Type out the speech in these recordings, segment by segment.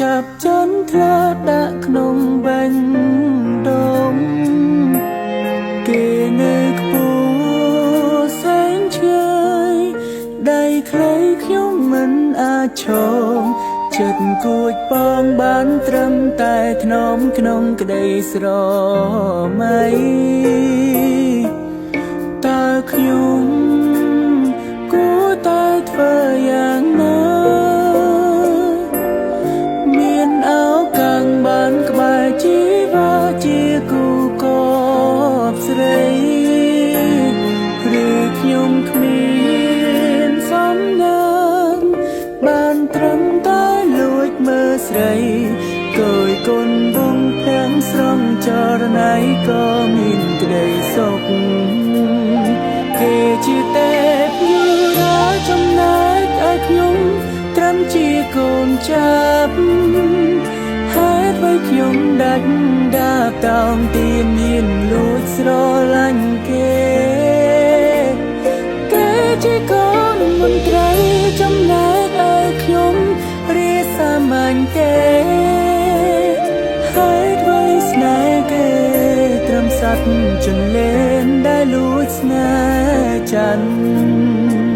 ចាប់ចន្ទថ្លាដាក់ក្នុងបាញ់ដុំគេនៅខ្ពស់សែនឆ្ងាយដៃខ្លីខ្ញុំមិនអាចឈរចិត្តគួចបងបានត្រឹមតែថ្នមក្នុងក្តីស្រមៃតើខ្ញុំគួរតែធ្វើយ៉ាងណាមានអោកាំងបានក្បែរជីវាជាគូកបស្រីឬខ្ញុំគ្មានសំណាងបានត្រឹមតែលួចមើលស្រីគយគុណវងប្រាំងស្រងចរណៃក៏មានក្តីសុខគេជាទេពយុរាចំណែកឲ្យខ្ញុំត្រឹមជាកូនចាប់ហេតុអ្វីខ្ញុំដាច់ដាបតោងទានមានលួចស្រឡាញ់គេជាកូនមន្ត្រីចំណែកឲ្យខ្ញុំរាសាមញ្ញទេហើយអ្វីស្នេហ៍គេត្រឹមសត្វចន្លេនដែលលួចស្នេហ៍ច័ន្ទ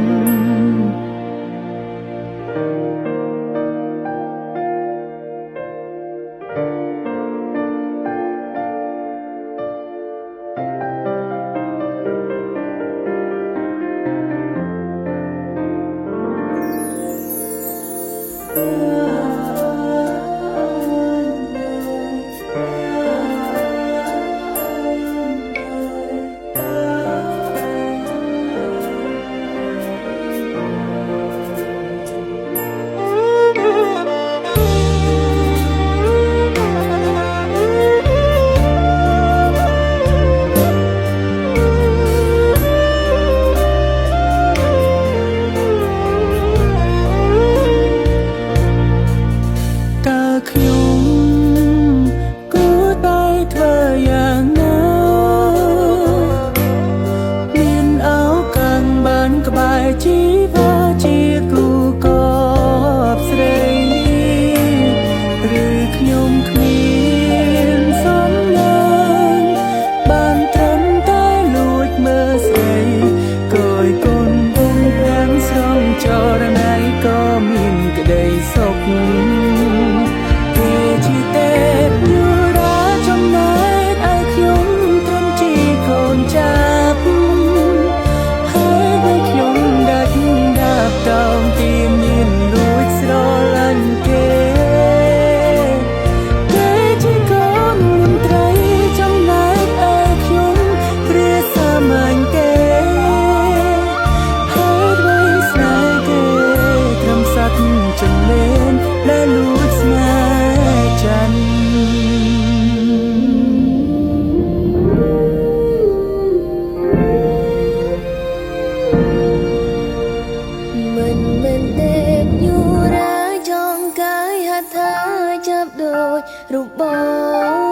ជីវាជាគូកបស្រីឬខ្ញុំគ្មានសំណាងបានត្រឹមតែលួចមើលស្រីគយគុណវងប្រាំងស្រងចរណៃក៏មានក្តីសុខគេជាទេពយុរាចំណែកឲ្យខ្ញុំត្រឹមជាកូនចាប់តោងទីមានលួចស្រឡាញ់គេជាកូនមន្ត្រីចំណែកឲ្យខ្ញុំរាសាមញ្ញទេហើយអ្វីស្នេហ៍គេត្រឹមសត្វចន្លេនដែលលួចស្នេហ៍ច័ន្ទមិនទេពយុរាចងកាយហត្ថាចាប់ដូចរូបបង